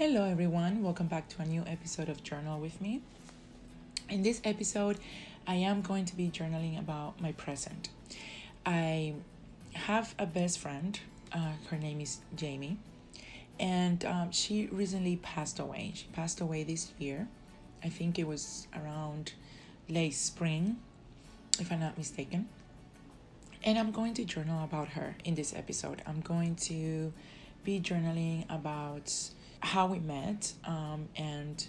Hello, everyone. Welcome back to a new episode of Journal with me. In this episode, I am going to be journaling about my present. I have a best friend. Her name is Yaime, and she recently passed away. She passed away this year. I think it was around late spring, if I'm not mistaken. And I'm going to journal about her in this episode. I'm going to be journaling about how we met, and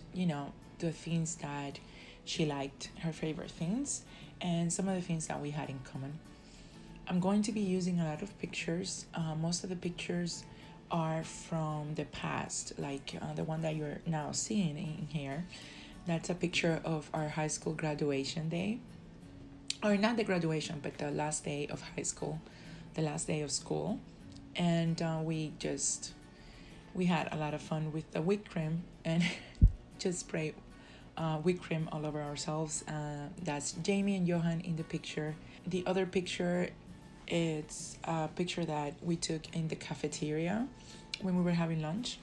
the things that she liked, her favorite things, and some of the things that we had in common. I'm going to be using a lot of pictures. Most of the pictures are from the past, like the one that you're now seeing in here. That's a picture of our high school graduation day, or not the graduation, but the last day of high school, the last day of school. And we had a lot of fun with the whipped cream and just spray whipped cream all over ourselves. That's Yaime and Johan in the picture. The other picture, it's a picture that we took in the cafeteria when we were having lunch.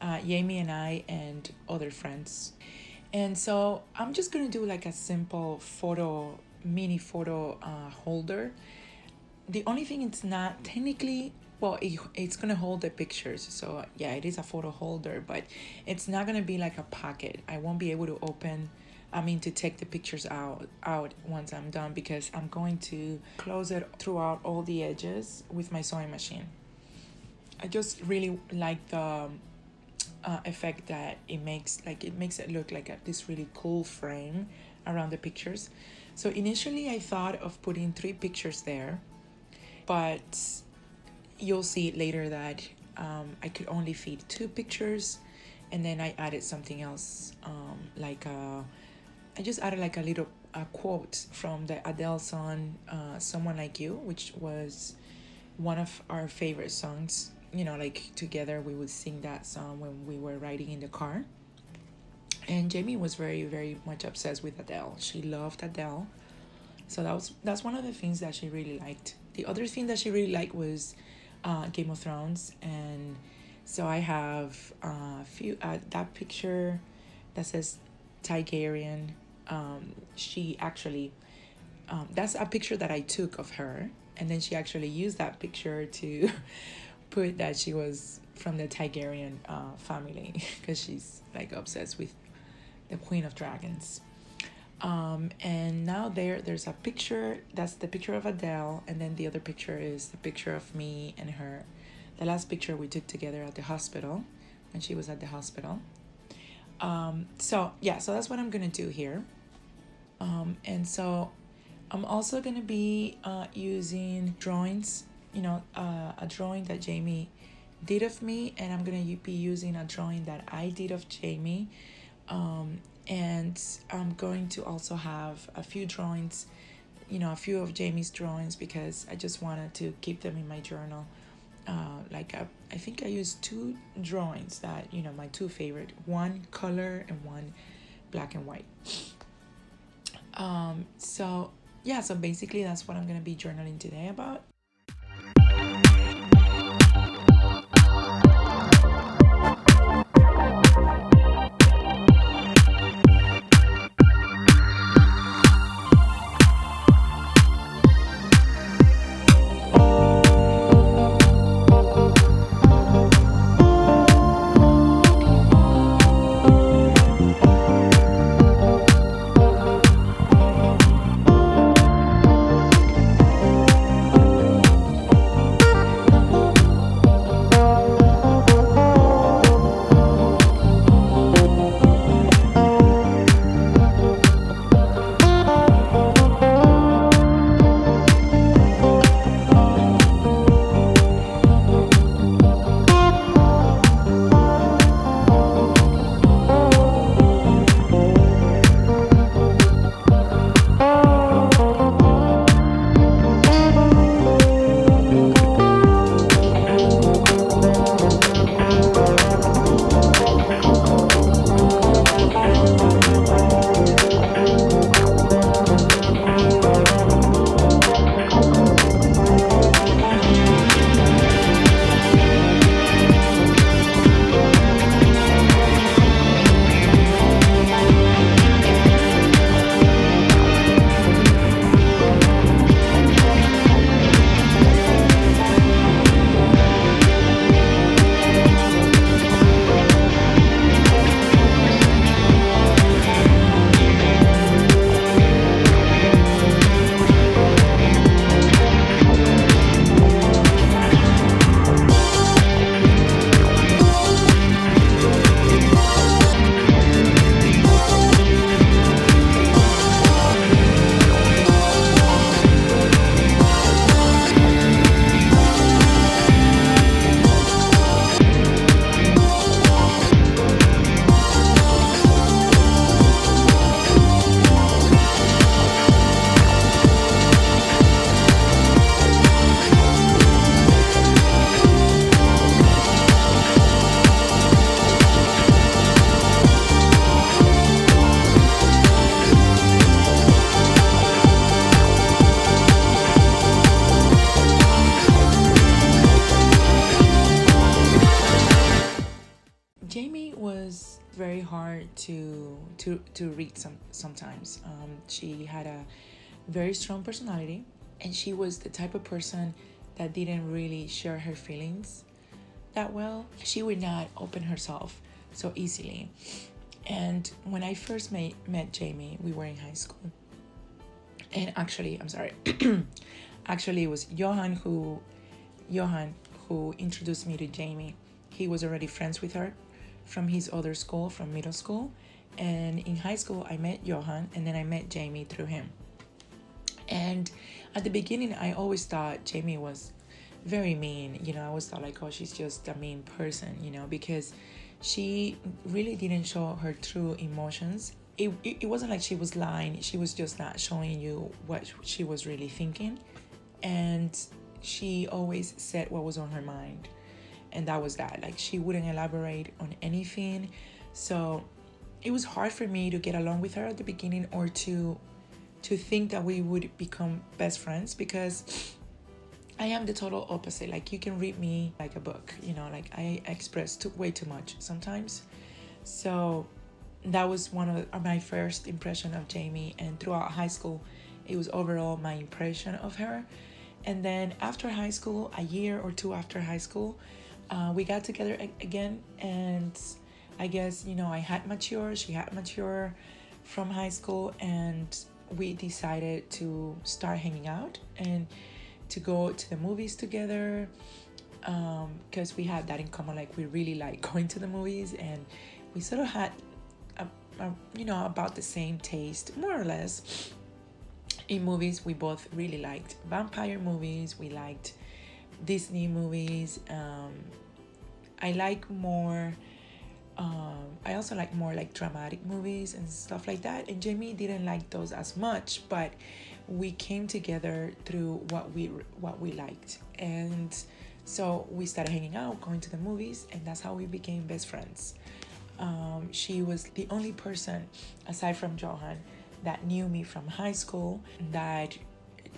Yaime and I and other friends. And so I'm just going to do like a simple mini photo holder. The only thing it's not technically, it's going to hold the pictures. So yeah, it is a photo holder, but it's not going to be like a pocket. I won't be able to take the pictures out once I'm done, because I'm going to close it throughout all the edges with my sewing machine. I just really like the effect that it makes. Like, it makes it look like this really cool frame around the pictures. So initially I thought of putting 3 pictures there, but you'll see later that I could only fit 2 pictures, and then I added something else, I just added like a little quote from the Adele song, Someone Like You, which was one of our favorite songs. Like together we would sing that song when we were riding in the car. And Yaime was very, very much obsessed with Adele. She loved Adele. So that's one of the things that she really liked. The other thing that she really liked was Game of Thrones. And so I have that picture that says Targaryen. She actually, that's a picture that I took of her. And then she actually used that picture to put that she was from the Targaryen family, because she's like obsessed with the Queen of Dragons. And now there's a picture, that's the picture of Adele, and then the other picture is the picture of me and her. The last picture we took together at the hospital, when she was at the hospital. So that's what I'm gonna do here. And so I'm also gonna be using drawings, a drawing that Yaime did of me, and I'm gonna be using a drawing that I did of Yaime. And I'm going to also have a few drawings, a few of Yaime's drawings, because I just wanted to keep them in my journal. I think I used 2 drawings that, my 2 favorite, one color and one black and white. So basically that's what I'm going to be journaling today about. was very hard to read sometimes. She had a very strong personality, and she was the type of person that didn't really share her feelings that well. She would not open herself so easily. And when I first met Yaime, we were in high school. And actually, I'm sorry. Actually, it was Johan who introduced me to Yaime. He was already friends with her from his other school, from middle school. And in high school, I met Johan, and then I met Yaime through him. And at the beginning, I always thought Yaime was very mean. I always thought like, oh, she's just a mean person, because she really didn't show her true emotions. It wasn't like she was lying. She was just not showing you what she was really thinking. And she always said what was on her mind. And that was that. Like, she wouldn't elaborate on anything. So it was hard for me to get along with her at the beginning, or to think that we would become best friends, because I am the total opposite. Like, you can read me like a book, like I express way too much sometimes. So that was one of my first impression of Yaime, and throughout high school, it was overall my impression of her. And then after high school, a year or two after high school, we got together again, and I guess, I had matured, she had matured from high school, and we decided to start hanging out and to go to the movies together, because we had that in common. Like, we really like going to the movies, and we sort of had about the same taste, more or less, in movies. We both really liked vampire movies, we liked Disney movies. I also like more like dramatic movies and stuff like that, and Yaime didn't like those as much, but we came together through what we liked. And so we started hanging out, going to the movies, and that's how we became best friends. She was the only person, aside from Johan, that knew me from high school, that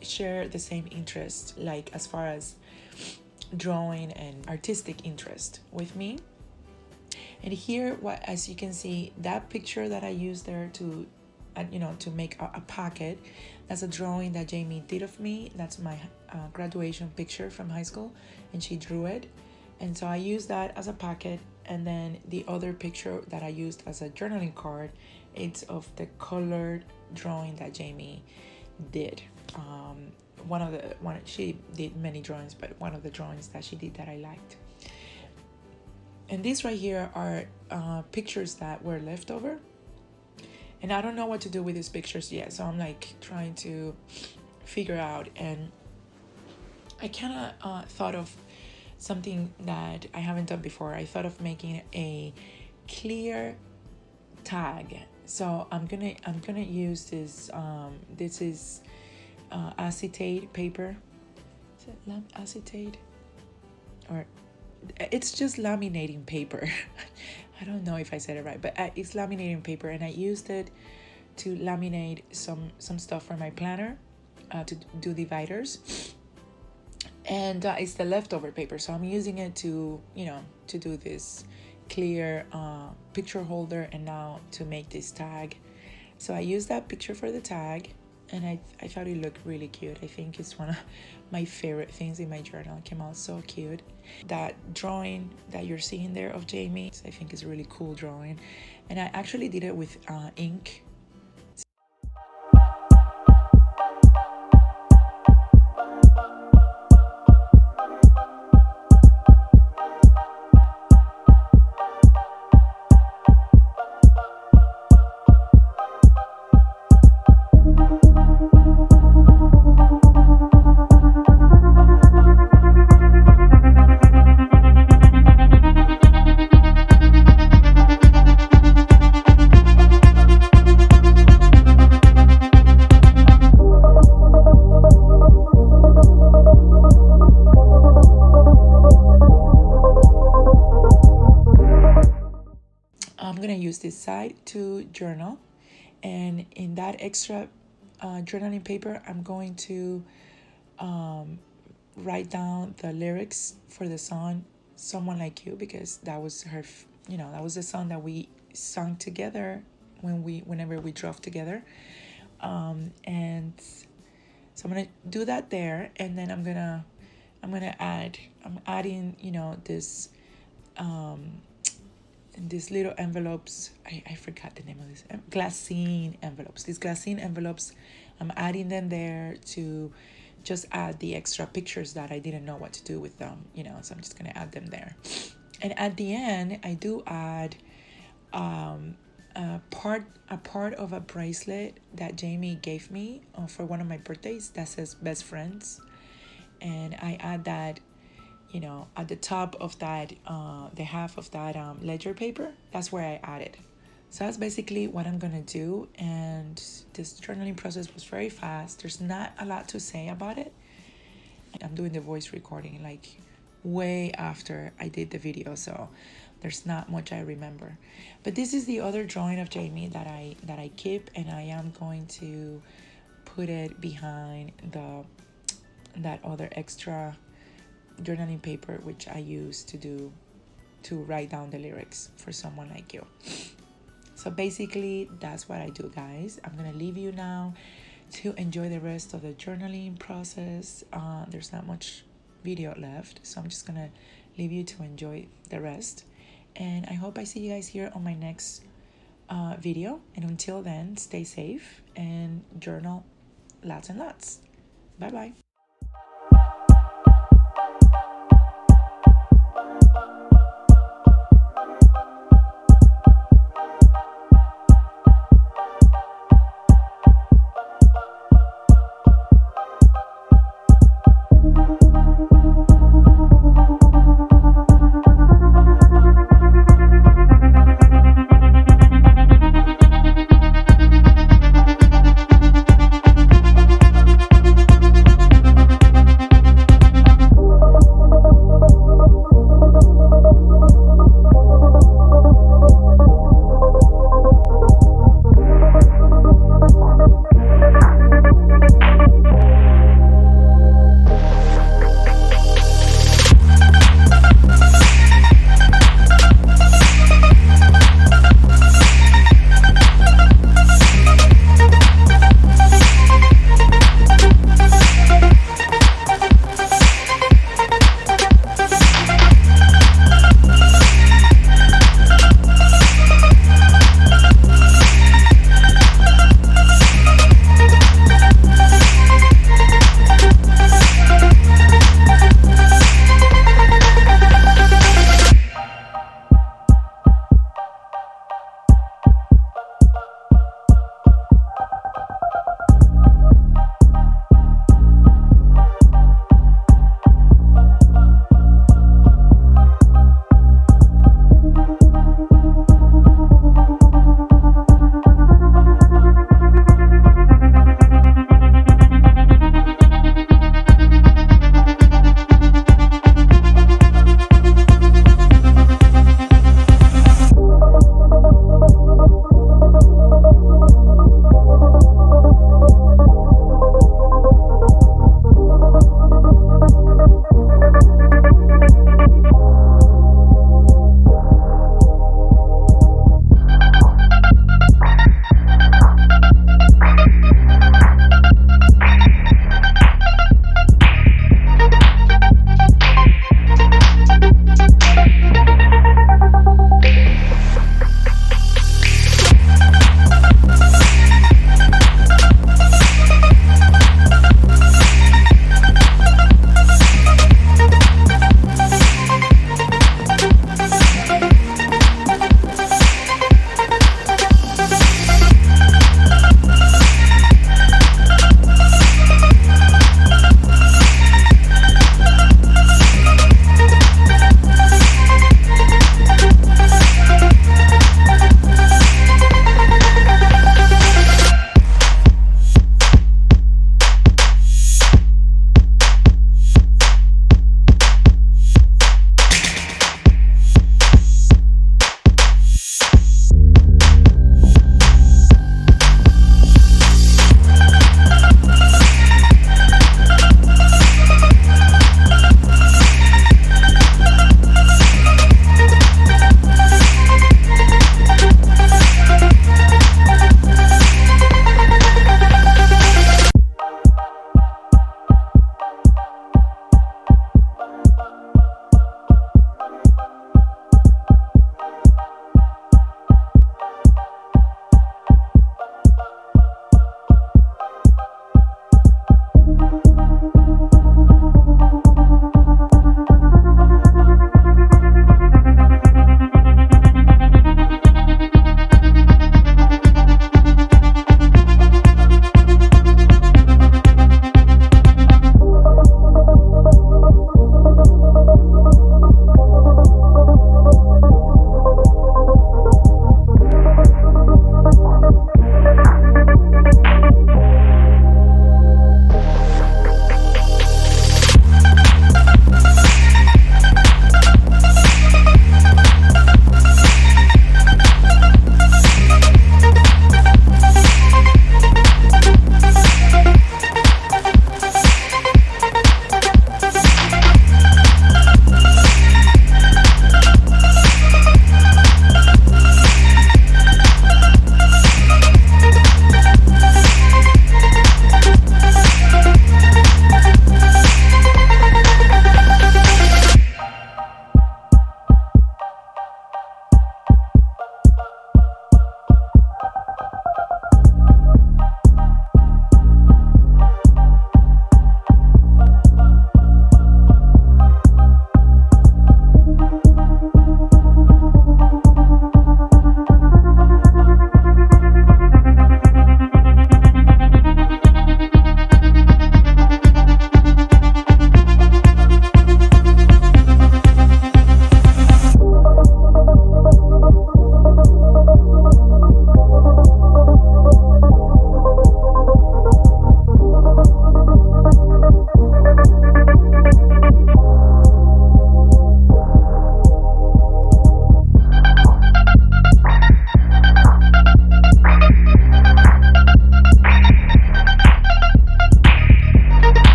shared the same interest, like as far as drawing and artistic interest with me. And here, as you can see, that picture that I used there to make a pocket, that's a drawing that Yaime did of me. That's my graduation picture from high school, and she drew it. And so I used that as a pocket. And then the other picture that I used as a journaling card, it's of the colored drawing that Yaime did. She did many drawings, but one of the drawings that she did that I liked. And these right here are pictures that were left over. And I don't know what to do with these pictures yet. So I'm like trying to figure out. And I kind of thought of something that I haven't done before. I thought of making a clear tag. So I'm gonna use this. This is acetate paper. Is it acetate? Or it's just laminating paper. I don't know if I said it right, but it's laminating paper, and I used it to laminate some stuff for my planner, to do dividers. And it's the leftover paper, so I'm using it to do this clear picture holder, and now to make this tag. So I used that picture for the tag, and I thought it looked really cute. I think it's one of my favorite things in my journal. It came out so cute. That drawing that you're seeing there of Yaime, I think is a really cool drawing, and I actually did it with ink. I'm gonna use this side to journal, and in that extra journaling paper, I'm going to write down the lyrics for the song "Someone Like You," because that was her that was the song that we sung together whenever we drove together. And so I'm gonna do that there, and then I'm adding, this these little envelopes. I forgot the name of this. Glassine envelopes. These glassine envelopes, I'm adding them there to just add the extra pictures that I didn't know what to do with them, so I'm just going to add them there. And at the end, I do add a part of a bracelet that Yaime gave me for one of my birthdays that says best friends. And I add that, at the top of that, the half of that ledger paper. That's where I add it. So that's basically what I'm gonna do. And this journaling process was very fast. There's not a lot to say about it. I'm doing the voice recording like way after I did the video, so there's not much I remember. But this is the other drawing of Yaime that I keep, and I am going to put it behind that other extra journaling paper which I use to write down the lyrics for someone like you. So basically that's what I do, guys. I'm gonna leave you now to enjoy the rest of the journaling process. There's not much video left, so I'm just gonna leave you to enjoy the rest, and I hope I see you guys here on my next video. And until then, stay safe and journal lots and lots. Bye bye.